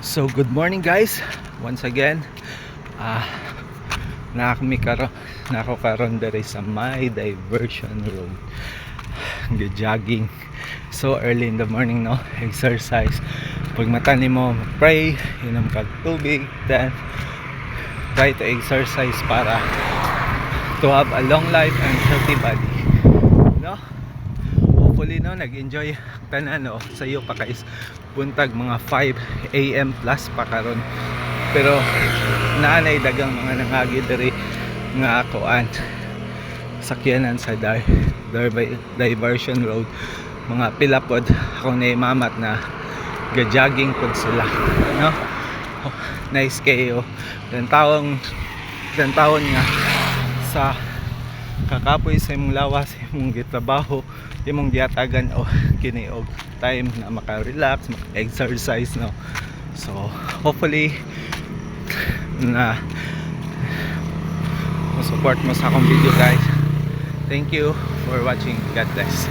So good morning guys. Once again, nako karon dere sa my diversion road. Jogging. So early in the morning, no? Exercise. Pag mata nimo, pray, inom kag tubig, then try to exercise para to have a long life and healthy body. No? Hopefully no, nag-enjoy tanan no sa iyo pa guys. Buntag mga 5 AM plus pa karon. Pero naanay dagang mga nangagi diri nga akoan sakyanan sa diversion road. Mga pila pod ako na imamat na ga-jogging pod sila, no? Nice kayo. Dan taon nga sa kakapoy sa imong lawas, imong gitrabaho, imong giatagan o kini og time na maka-relax, maka-exercise, no? So hopefully na support mo sa akong video guys. Thank you for watching. God bless.